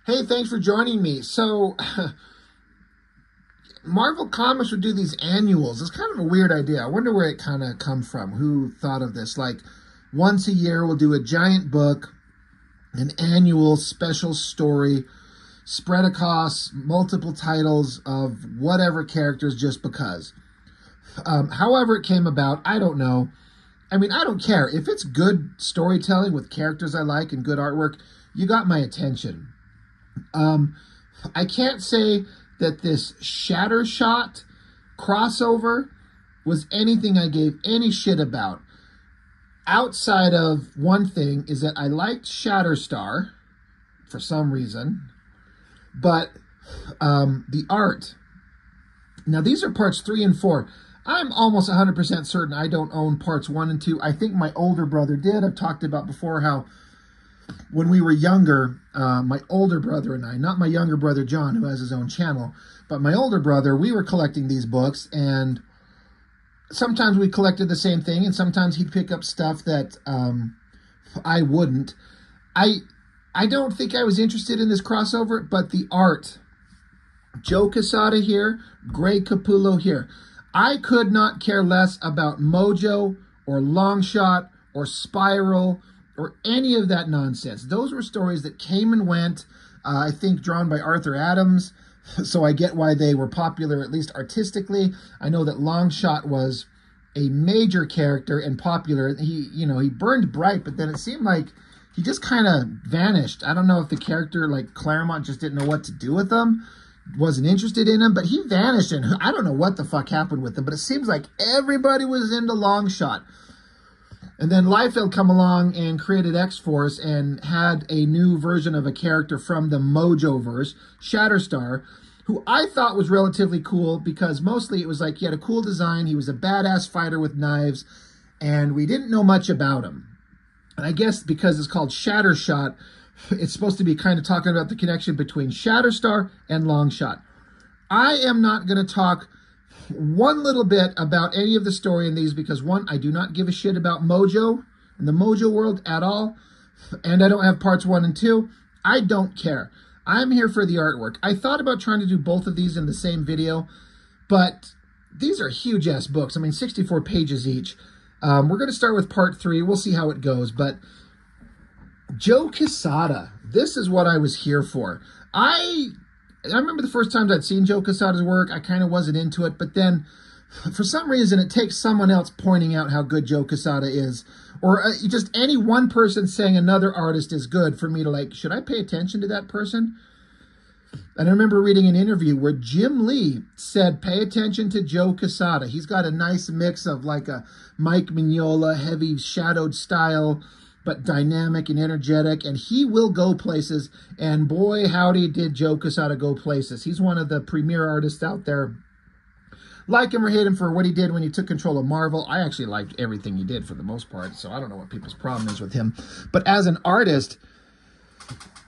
Hey, thanks for joining me. So, Marvel Comics would do these annuals. It's kind of a weird idea. I wonder where it kind of come from. Who thought of this? Like, once a year, we'll do a giant book, an annual special story, spread across multiple titles of whatever characters just because. However it came about, I don't know. I mean, I don't care. If it's good storytelling with characters I like and good artwork, you got my attention. I can't say that this Shattershot crossover was anything I gave any shit about. Outside of one thing is that I liked Shatterstar for some reason, but the art. Now, these are parts 3 and 4. I'm almost 100% certain I don't own parts 1 and 2. I think my older brother did. I've talked about before how when we were younger, my older brother and I, not my younger brother John, who has his own channel, but my older brother, we were collecting these books, and sometimes we collected the same thing, and sometimes he'd pick up stuff that I wouldn't. I don't think I was interested in this crossover, but the art. Joe Quesadas here, Greg Capullo here. I could not care less about Mojo or Longshot or Spiral or any of that nonsense. Those were stories that came and went, I think drawn by Arthur Adams, so I get why they were popular, at least artistically. I know that Longshot was a major character and popular. He burned bright, but then it seemed like he just kind of vanished. I don't know if the character, like Claremont, just didn't know what to do with him, wasn't interested in him, but he vanished, and I don't know what the fuck happened with him, but it seems like everybody was into Longshot. And then Liefeld come along and created X-Force and had a new version of a character from the Mojo-verse, Shatterstar, who I thought was relatively cool because mostly it was like he had a cool design, he was a badass fighter with knives, and we didn't know much about him. And I guess because it's called Shattershot, it's supposed to be kind of talking about the connection between Shatterstar and Longshot. I am not going to talk one little bit about any of the story in these because, one, I do not give a shit about Mojo and the Mojo world at all, and I don't have parts 1 and 2. I don't care. I'm here for the artwork. I thought about trying to do both of these in the same video, but these are huge-ass books. I mean, 64 pages each. We're going to start with part 3. We'll see how it goes, but Joe Quesadas, this is what I was here for. I remember the first times I'd seen Joe Quesadas' work, I kind of wasn't into it, but then for some reason it takes someone else pointing out how good Joe Quesadas is, or just any one person saying another artist is good for me to like, should I pay attention to that person? And I remember reading an interview where Jim Lee said, pay attention to Joe Quesadas. He's got a nice mix of like a Mike Mignola, heavy shadowed style, but dynamic and energetic, and he will go places, and boy, howdy did Joe Quesadas go places. He's one of the premier artists out there. Like him or hate him for what he did when he took control of Marvel. I actually liked everything he did for the most part, so I don't know what people's problem is with him. But as an artist,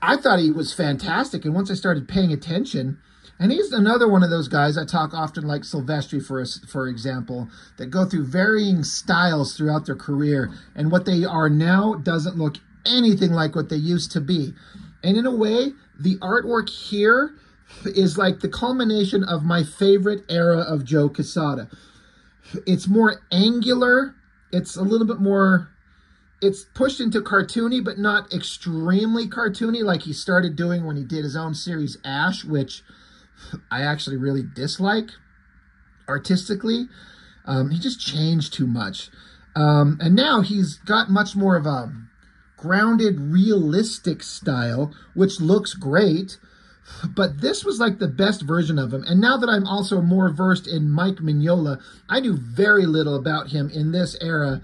I thought he was fantastic, and once I started paying attention, and he's another one of those guys I talk often like Silvestri, for example, that go through varying styles throughout their career, and what they are now doesn't look anything like what they used to be. And in a way, the artwork here is like the culmination of my favorite era of Joe Quesadas. It's more angular, it's a little bit more, it's pushed into cartoony, but not extremely cartoony like he started doing when he did his own series Ash, which I actually really dislike artistically. He just changed too much. And now he's got much more of a grounded, realistic style, which looks great. But this was like the best version of him. And now that I'm also more versed in Mike Mignola, I knew very little about him in this era,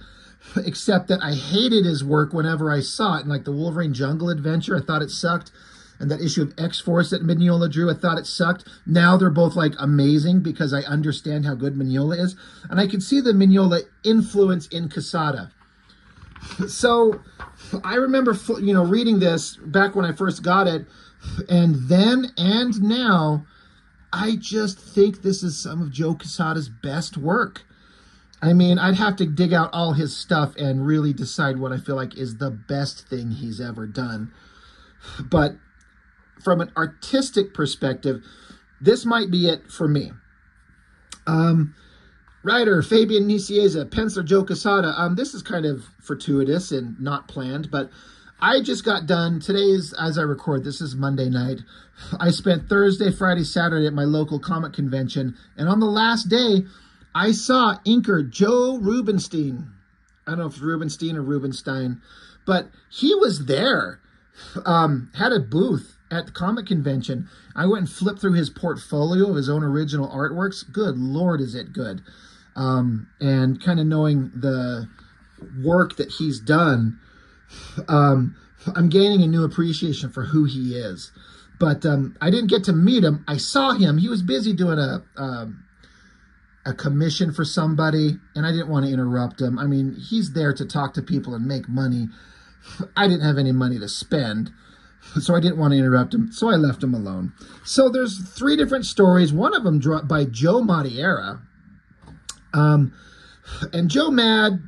except that I hated his work whenever I saw it. In like the Wolverine Jungle Adventure, I thought it sucked. And that issue of X-Force that Mignola drew, I thought it sucked. Now they're both like amazing because I understand how good Mignola is. And I can see the Mignola influence in Quesadas. So I remember, reading this back when I first got it. And then and now, I just think this is some of Joe Quesadas' best work. I mean, I'd have to dig out all his stuff and really decide what I feel like is the best thing he's ever done. But from an artistic perspective, this might be it for me. Writer Fabian Nicieza, penciler Joe Quesada. This is kind of fortuitous and not planned, but I just got done. Today's, as I record, this is Monday night. I spent Thursday, Friday, Saturday at my local comic convention, and on the last day, I saw inker Joe Rubinstein. I don't know if it's Rubinstein or Rubenstein, but he was there. Had a booth at the comic convention. I went and flipped through his portfolio of his own original artworks. Good Lord, is it good. And kind of knowing the work that he's done, I'm gaining a new appreciation for who he is. But I didn't get to meet him. I saw him. He was busy doing a commission for somebody, and I didn't want to interrupt him. I mean, he's there to talk to people and make money. I didn't have any money to spend, so I didn't want to interrupt him, so I left him alone. So there's 3 different stories. One of them dropped by Joe Madureira. And Joe Mad,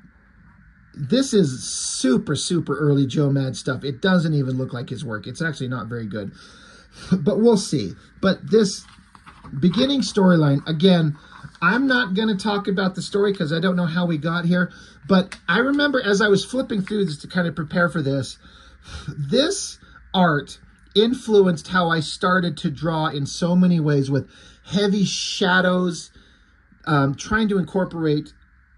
this is super, super early Joe Mad stuff. It doesn't even look like his work. It's actually not very good, but we'll see. But this beginning storyline, again, I'm not going to talk about the story because I don't know how we got here, but I remember as I was flipping through this to kind of prepare for this, this art influenced how I started to draw in so many ways, with heavy shadows, trying to incorporate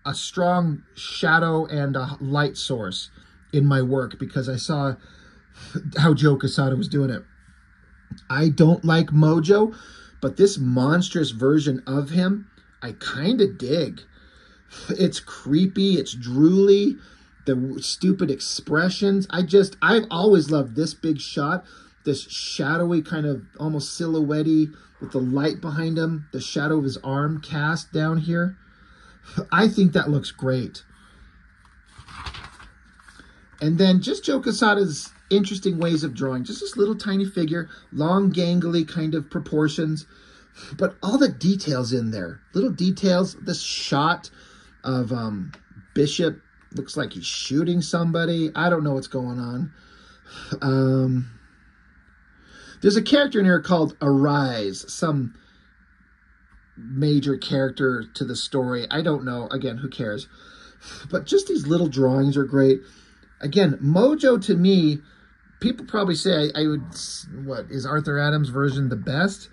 a strong shadow and a light source in my work because I saw how Joe Quesada was doing it. I don't like Mojo, but this monstrous version of him, I kind of dig. It's creepy, it's drooly, the stupid expressions. I've always loved this big shot, this shadowy kind of almost silhouette-y with the light behind him, the shadow of his arm cast down here. I think that looks great. And then just Joe Quesada's interesting ways of drawing. Just this little tiny figure, long, gangly kind of proportions, but all the details in there. Little details. This shot of Bishop looks like he's shooting somebody. I don't know what's going on. There's a character in here called Arise, some major character to the story. I don't know. Again, who cares? But just these little drawings are great. Again, Mojo to me, people probably say I would, what, is Arthur Adams' version the best?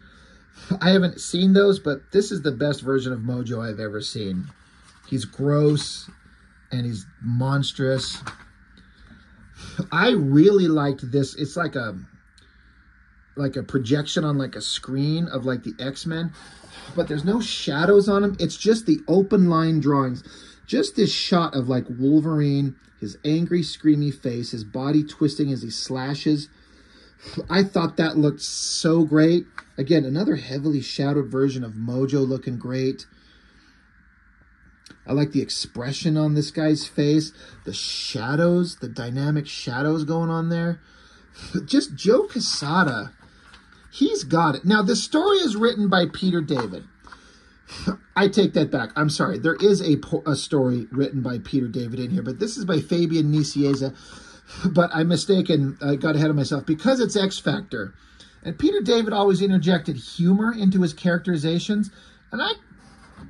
I haven't seen those, but this is the best version of Mojo I've ever seen. He's gross and he's monstrous. I really liked this. It's like a projection on like a screen of like the X-Men, but there's no shadows on him. It's just the open line drawings. Just this shot of like Wolverine, his angry, screamy face, his body twisting as he slashes. I thought that looked so great. Again, another heavily shadowed version of Mojo looking great. I like the expression on this guy's face, the shadows, the dynamic shadows going on there. Just Joe Quesada, he's got it. Now, the story is written by Peter David. I take that back. I'm sorry. There is a story written by Peter David in here, but this is by Fabian Nicieza. But I'm mistaken. I got ahead of myself because it's X Factor. And Peter David always interjected humor into his characterizations, and I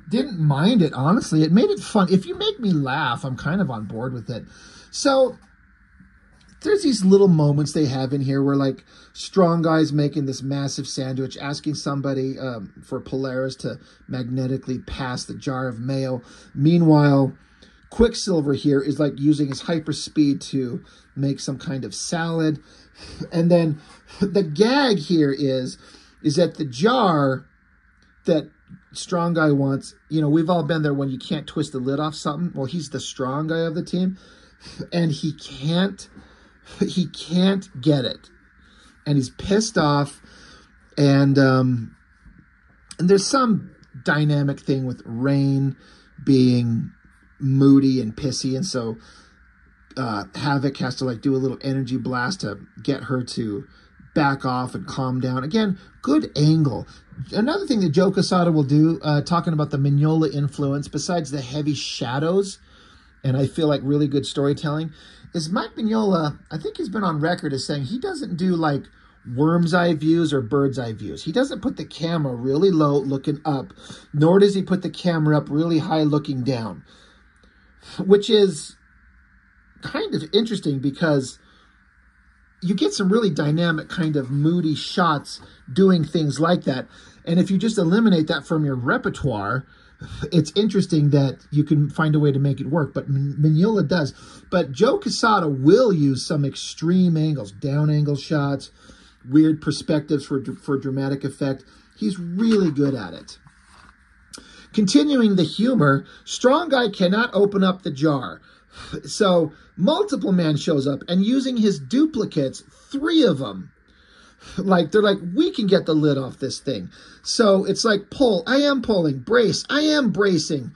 didn't mind it, honestly. It made it fun. If you make me laugh, I'm kind of on board with it. So there's these little moments they have in here where, like, Strong Guy's making this massive sandwich, asking somebody for Polaris to magnetically pass the jar of mayo. Meanwhile, Quicksilver here is, like, using his hyper speed to make some kind of salad. And then the gag here is that the jar that Strong Guy wants, you know, we've all been there when you can't twist the lid off something. Well, he's the strong guy of the team, and he can't get it. And he's pissed off, and there's some dynamic thing with Rain being moody and pissy, and so Havoc has to like do a little energy blast to get her to back off and calm down. Again, good angle. Another thing that Joe Quesada will do, talking about the Mignola influence, besides the heavy shadows, and I feel like really good storytelling, is Mike Mignola, I think he's been on record as saying he doesn't do like worm's eye views or bird's eye views. He doesn't put the camera really low looking up, nor does he put the camera up really high looking down, which is kind of interesting because you get some really dynamic kind of moody shots doing things like that. And if you just eliminate that from your repertoire, it's interesting that you can find a way to make it work. But Mignola does. But Joe Quesada will use some extreme angles, down angle shots, weird perspectives for dramatic effect. He's really good at it. Continuing the humor, Strong Guy cannot open up the jar. So Multiple Man shows up and using his duplicates, 3 of them, like they're like, we can get the lid off this thing. So it's like, pull, I am pulling, brace, I am bracing.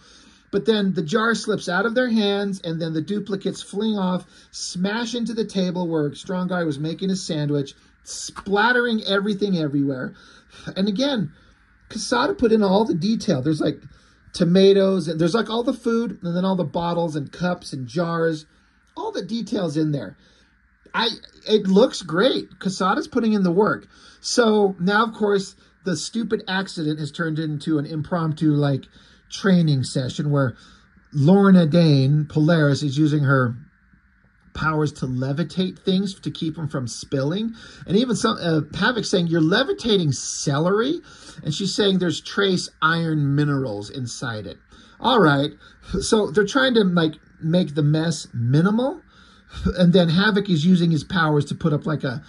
But then the jar slips out of their hands and then the duplicates fling off, smash into the table where Strong Guy was making a sandwich, splattering everything everywhere. And again, Quesada put in all the detail. There's like tomatoes and there's like all the food and then all the bottles and cups and jars, all the details in there. It looks great. Quesada's putting in the work. So now, of course, the stupid accident has turned into an impromptu like training session where Lorna Dane, Polaris, is using her powers to levitate things to keep them from spilling. And even some Havoc saying, you're levitating celery? And she's saying there's trace iron minerals inside it. All right. So they're trying to like make the mess minimal. And then Havoc is using his powers to put up like a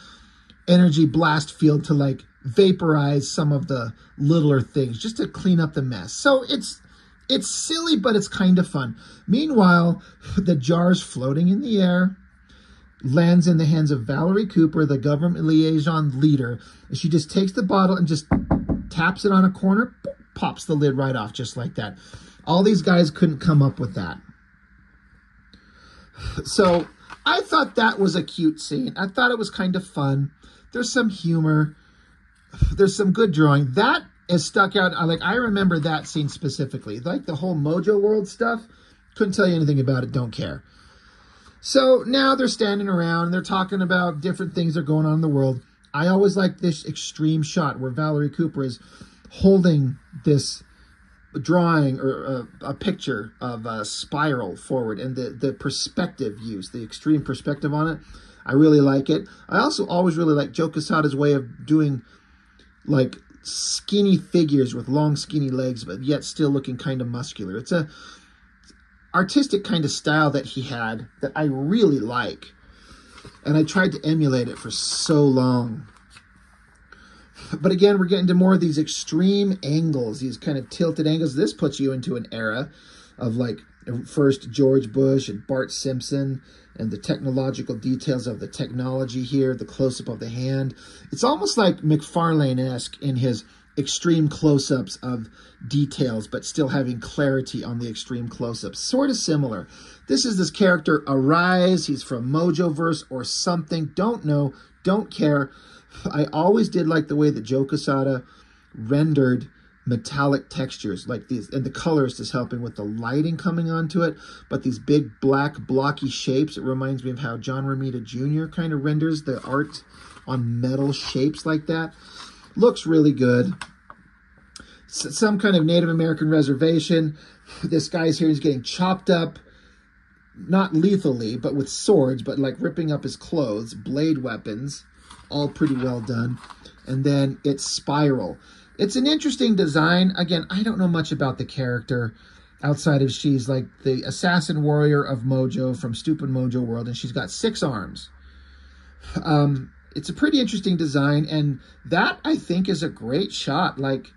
energy blast field to like vaporize some of the littler things just to clean up the mess. So it's silly, but it's kind of fun. Meanwhile, the jar's floating in the air, lands in the hands of Valerie Cooper, the government liaison leader. And she just takes the bottle and just taps it on a corner, pops the lid right off just like that. All these guys couldn't come up with that. So I thought that was a cute scene. I thought it was kind of fun. There's some humor. There's some good drawing. That is stuck out. I remember that scene specifically. Like the whole Mojo World stuff. Couldn't tell you anything about it. Don't care. So now they're standing around. And they're talking about different things that are going on in the world. I always like this extreme shot where Valerie Cooper is holding this drawing or a picture of a spiral forward and the perspective use, the extreme perspective on it. I really like it. I also always really like Joe Quesada's way of doing like skinny figures with long skinny legs, but yet still looking kind of muscular. It's a artistic kind of style that he had that I really like. And I tried to emulate it for so long. But again, we're getting to more of these extreme angles, these kind of tilted angles. This puts you into an era of like first George Bush and Bart Simpson and the technological details of the technology here, the close-up of the hand. It's almost like McFarlane-esque in his extreme close-ups of details, but still having clarity on the extreme close-ups. Sort of similar. This is this character, Arise. He's from Mojoverse or something. Don't know. Don't care. I always did like the way that Joe Quesada rendered metallic textures like these, and the colorist is helping with the lighting coming onto it, but these big black blocky shapes, it reminds me of how John Romita Jr. kind of renders the art on metal shapes like that. Looks really good. Some kind of Native American reservation. This guy's here, he's getting chopped up, not lethally, but with swords, but like ripping up his clothes, blade weapons, all pretty well done. And then it's Spiral. It's an interesting design. Again, I don't know much about the character outside of she's like the assassin warrior of Mojo from Stupid Mojo World, and she's got 6 arms. It's a pretty interesting design, and that, I think, is a great shot. Like,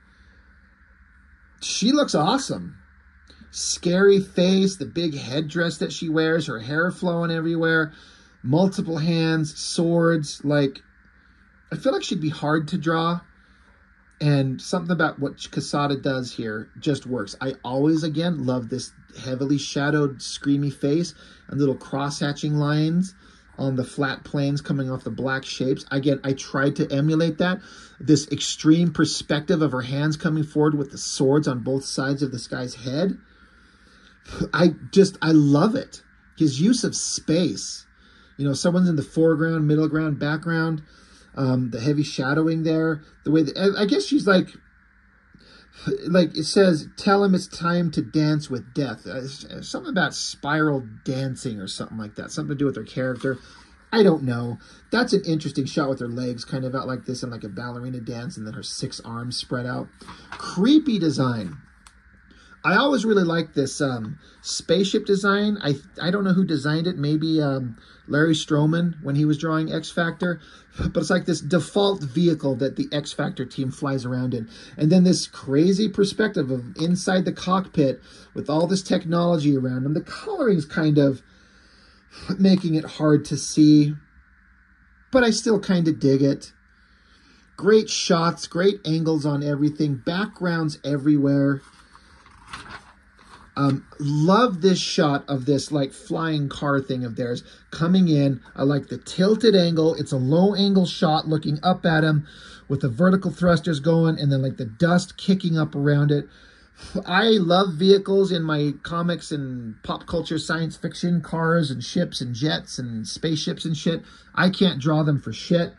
she looks awesome. Scary face, the big headdress that she wears, her hair flowing everywhere, multiple hands, swords. Like, I feel like she'd be hard to draw, and something about what Quesada does here just works. I always, again, love this heavily shadowed, screamy face and little cross-hatching lines on the flat planes coming off the black shapes. Again, I tried to emulate that. This extreme perspective of her hands coming forward with the swords on both sides of this guy's head. I love it. His use of space. You know, someone's in the foreground, middle ground, background. The heavy shadowing there. The way that, I guess she's like it says, tell him it's time to dance with death. Something about spiral dancing or something like that. Something to do with her character. I don't know. That's an interesting shot with her legs kind of out like this in like a ballerina dance, and then her 6 arms spread out. Creepy design. I always really liked this spaceship design. I don't know who designed it. Maybe Larry Stroman when he was drawing X Factor. But it's like this default vehicle that the X Factor team flies around in. And then this crazy perspective of inside the cockpit with all this technology around them. The coloring's kind of making it hard to see, but I still kind of dig it. Great shots, great angles on everything, backgrounds everywhere. Love this shot of this like flying car thing of theirs coming in. I like the tilted angle. It's a low angle shot looking up at him with the vertical thrusters going and then like the dust kicking up around it. I love vehicles in my comics and pop culture, science fiction, cars and ships and jets and spaceships and shit. I can't draw them for shit.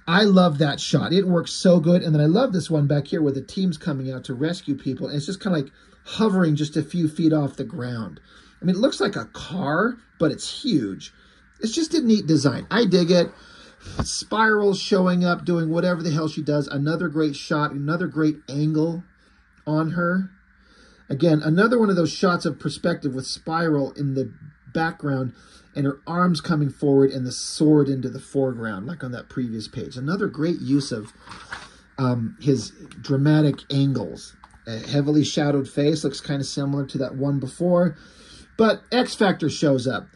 I love that shot. It works so good. And then I love this one back here where the team's coming out to rescue people. And it's just kind of like hovering just a few feet off the ground. I mean, it looks like a car, but it's huge. It's just a neat design. I dig it. Spiral showing up, doing whatever the hell she does. Another great shot, another great angle on her. Again, another one of those shots of perspective with Spiral in the background and her arms coming forward and the sword into the foreground, like on that previous page. Another great use of his dramatic angles. A heavily shadowed face, looks kind of similar to that one before. But X Factor shows up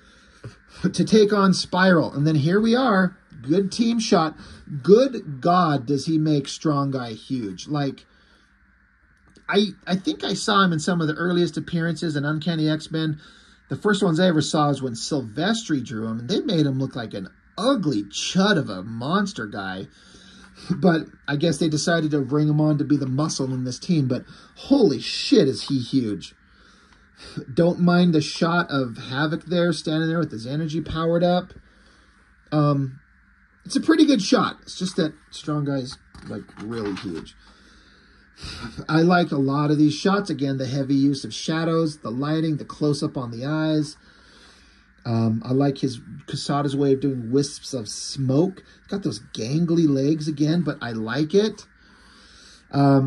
to take on Spiral. And then here we are. Good team shot. Good God, does he make Strong Guy huge. Like, I think I saw him in some of the earliest appearances in Uncanny X-Men. The first ones I ever saw was when Silvestri drew him, and they made him look like an ugly chud of a monster guy. But I guess they decided to bring him on to be the muscle in this team. But holy shit, is he huge. Don't mind the shot of Havoc there, standing there with his energy powered up. It's a pretty good shot. It's just that Strong Guy's like really huge. I like a lot of these shots. Again, the heavy use of shadows, the lighting, the close-up on the eyes. I like his Quesadas' way of doing wisps of smoke. Got those gangly legs again, but I like it.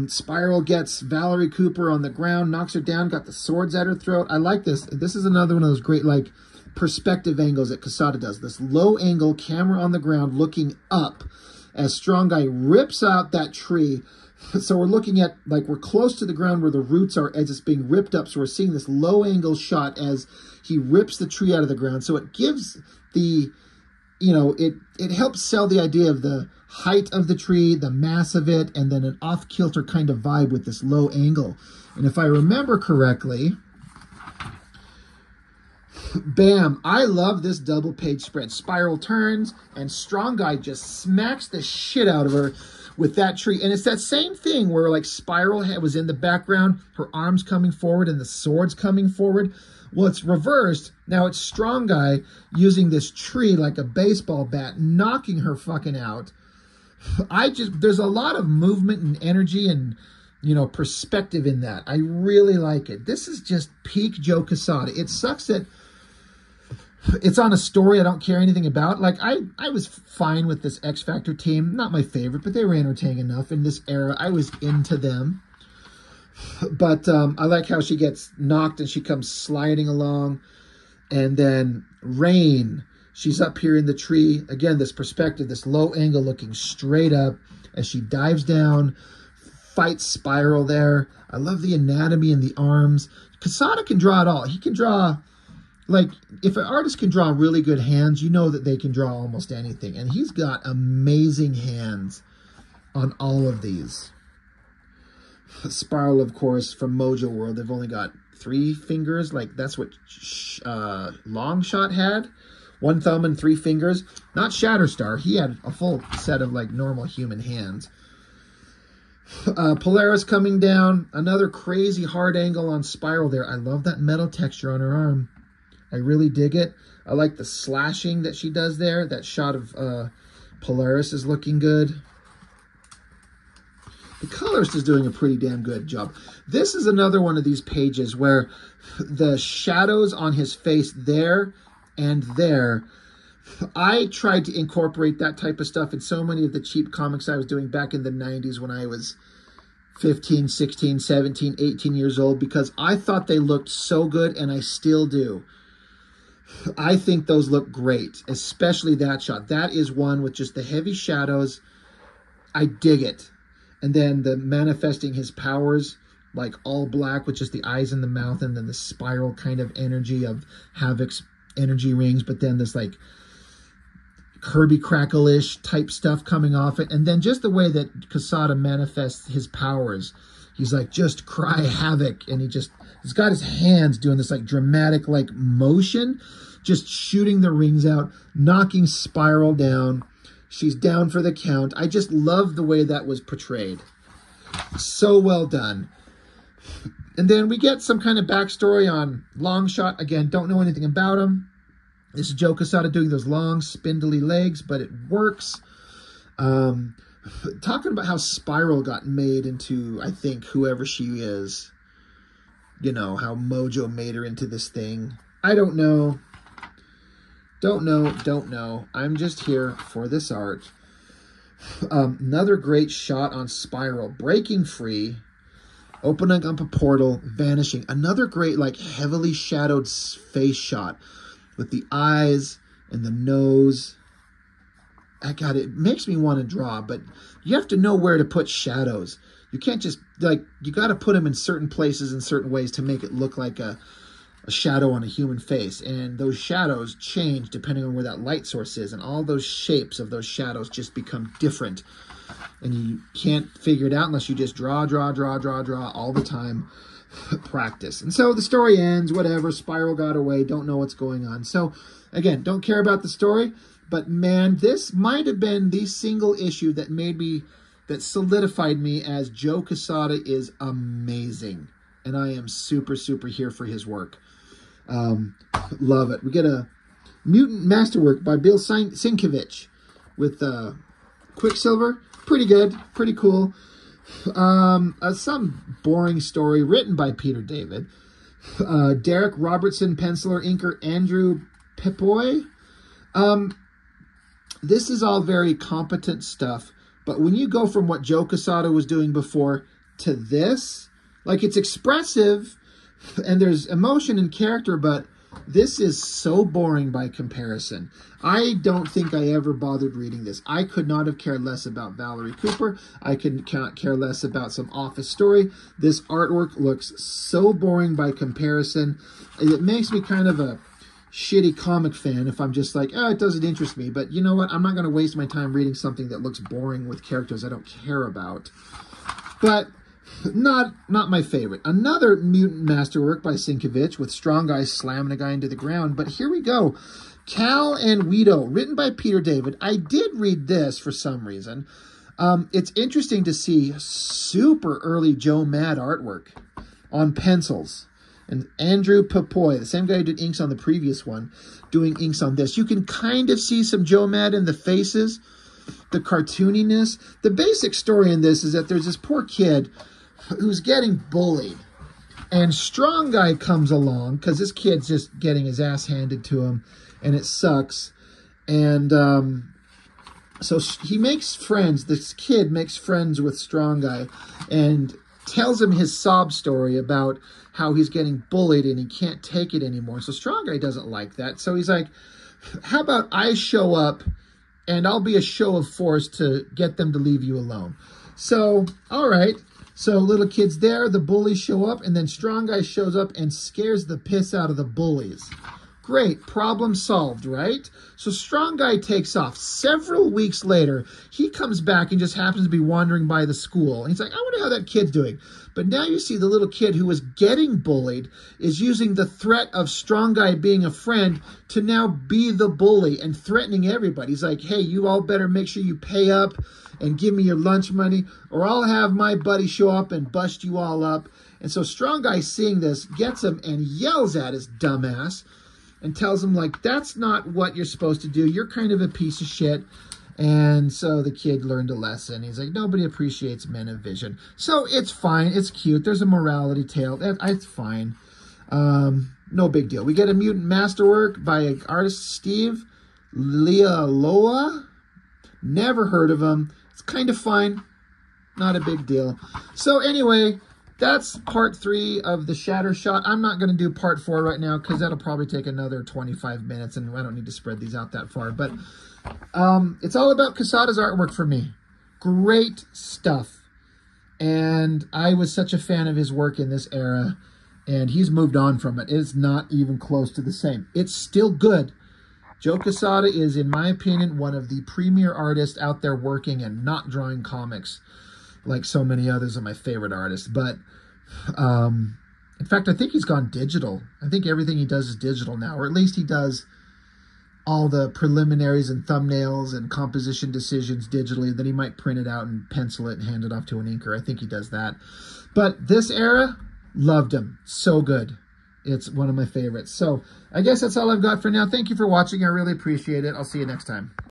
Spiral gets Valerie Cooper on the ground, knocks her down, got the swords at her throat. I like this. This is another one of those great, like, perspective angles that Quesada does. This low angle camera on the ground looking up as Strong Guy rips out that tree. So we're looking at, like, we're close to the ground where the roots are as it's being ripped up. So we're seeing this low angle shot as he rips the tree out of the ground. So it gives the, you know, it helps sell the idea of the height of the tree, the mass of it, and then an off-kilter kind of vibe with this low angle. And if I remember correctly, bam, I love this double page spread. Spiral turns, and Strong Guy just smacks the shit out of her with that tree. And it's that same thing where, like, Spiral was in the background, her arms coming forward and the swords coming forward. Well, it's reversed. Now it's Strong Guy using this tree like a baseball bat, knocking her fucking out. There's a lot of movement and energy and, you know, perspective in that. I really like it. This is just peak Joe Quesada. It sucks that it's on a story I don't care anything about. Like, I was fine with this X Factor team. Not my favorite, but they were entertaining enough in this era. I was into them. But I like how she gets knocked and she comes sliding along. And then Rain, she's up here in the tree. Again, this perspective, this low angle looking straight up as she dives down, fights Spiral there. I love the anatomy and the arms. Quesada can draw it all. He can draw, like, if an artist can draw really good hands, you know that they can draw almost anything. And he's got amazing hands on all of these. Spiral, of course, from Mojo World, they've only got 3 fingers. Like, that's what Longshot had. 1 thumb and 3 fingers. Not Shatterstar. He had a full set of, like, normal human hands. Polaris coming down. Another crazy hard angle on Spiral there. I love that metal texture on her arm. I really dig it. I like the slashing that she does there. That shot of Polaris is looking good. The colorist is doing a pretty damn good job. This is another one of these pages where the shadows on his face there and there, I tried to incorporate that type of stuff in so many of the cheap comics I was doing back in the 90s when I was 15, 16, 17, 18 years old, because I thought they looked so good, and I still do. I think those look great, especially that shot. That is one with just the heavy shadows. I dig it. And then the manifesting his powers, like all black with just the eyes and the mouth, and then the spiral kind of energy of Havoc's energy rings, but then this like Kirby Crackle-ish type stuff coming off it. And then just the way that Quesada manifests his powers. He's like, just cry Havoc. And he's got his hands doing this like dramatic like motion, just shooting the rings out, knocking Spiral down. She's down for the count. I just love the way that was portrayed. So well done. And then we get some kind of backstory on Longshot. Again, don't know anything about him. This is Joe Quesada doing those long, spindly legs, but it works. Talking about how Spiral got made into, I think, whoever she is. You know, how Mojo made her into this thing. I don't know. Don't know. I'm just here for this art. Another great shot on Spiral. Breaking free. Opening up a portal. Vanishing. Another great, like, heavily shadowed face shot. With the eyes and the nose. God, it makes me want to draw. But you have to know where to put shadows. You can't just, like, you got to put them in certain places in certain ways to make it look like a shadow on a human face. And those shadows change depending on where that light source is. And all those shapes of those shadows just become different. And you can't figure it out unless you just draw all the time. Practice. And so the story ends, whatever. Spiral got away. Don't know what's going on. So, again, don't care about the story. But, man, this might have been the single issue that solidified me as Joe Quesada is amazing. And I am super, super here for his work. Love it. We get a Mutant Masterwork by Bill Sienkiewicz with Quicksilver. Pretty good. Pretty cool. Some boring story written by Peter David. Derek Robertson, penciler, inker Andrew Pepoy. This is all very competent stuff. But when you go from what Joe Quesada was doing before to this, like, it's expressive and there's emotion and character, but this is so boring by comparison. I don't think I ever bothered reading this. I could not have cared less about Valerie Cooper. I cannot care less about some office story. This artwork looks so boring by comparison. It makes me kind of a shitty comic fan if I'm just like, oh, it doesn't interest me. But you know what? I'm not going to waste my time reading something that looks boring with characters I don't care about. But not my favorite. Another Mutant Masterwork by Sienkiewicz with strong guys slamming a guy into the ground. But here we go. Cal and Guido, written by Peter David. I did read this for some reason. It's interesting to see super early Joe Mad artwork on pencils. And Andrew Pepoy, the same guy who did inks on the previous one, doing inks on this. You can kind of see some Joe Mad in the faces, the cartooniness. The basic story in this is that there's this poor kid who's getting bullied. And Strong Guy comes along because this kid's just getting his ass handed to him. And it sucks. And so he makes friends. This kid makes friends with Strong Guy and tells him his sob story about how he's getting bullied and he can't take it anymore. So Strong Guy doesn't like that. So he's like, how about I show up and I'll be a show of force to get them to leave you alone. So, all right. So little kid's there, the bullies show up, and then Strong Guy shows up and scares the piss out of the bullies. Great, problem solved, right? So Strong Guy takes off. Several weeks later, he comes back and just happens to be wandering by the school. And he's like, I wonder how that kid's doing. But now you see the little kid who was getting bullied is using the threat of Strong Guy being a friend to now be the bully and threatening everybody. He's like, hey, you all better make sure you pay up and give me your lunch money, or I'll have my buddy show up and bust you all up. And so Strong Guy, seeing this, gets him and yells at his dumbass and tells him, like, that's not what you're supposed to do. You're kind of a piece of shit. And so the kid learned a lesson. He's like, nobody appreciates men of vision. So it's fine. It's cute. There's a morality tale. It's fine. No big deal. We get a mutant masterwork by artist Steve Lealoa. Never heard of him. It's kind of fine. Not a big deal. So anyway, that's part 3 of the Shattershot. I'm not going to do part 4 right now because that'll probably take another 25 minutes, and I don't need to spread these out that far. But it's all about Quesadas' artwork for me. Great stuff. And I was such a fan of his work in this era, and he's moved on from it. It's not even close to the same. It's still good. Joe Quesada is, in my opinion, one of the premier artists out there working and not drawing comics like so many others of my favorite artists. But, in fact, I think he's gone digital. I think everything he does is digital now, or at least he does all the preliminaries and thumbnails and composition decisions digitally. Then he might print it out and pencil it and hand it off to an inker. I think he does that. But this era, loved him. So good. It's one of my favorites. So I guess that's all I've got for now. Thank you for watching. I really appreciate it. I'll see you next time.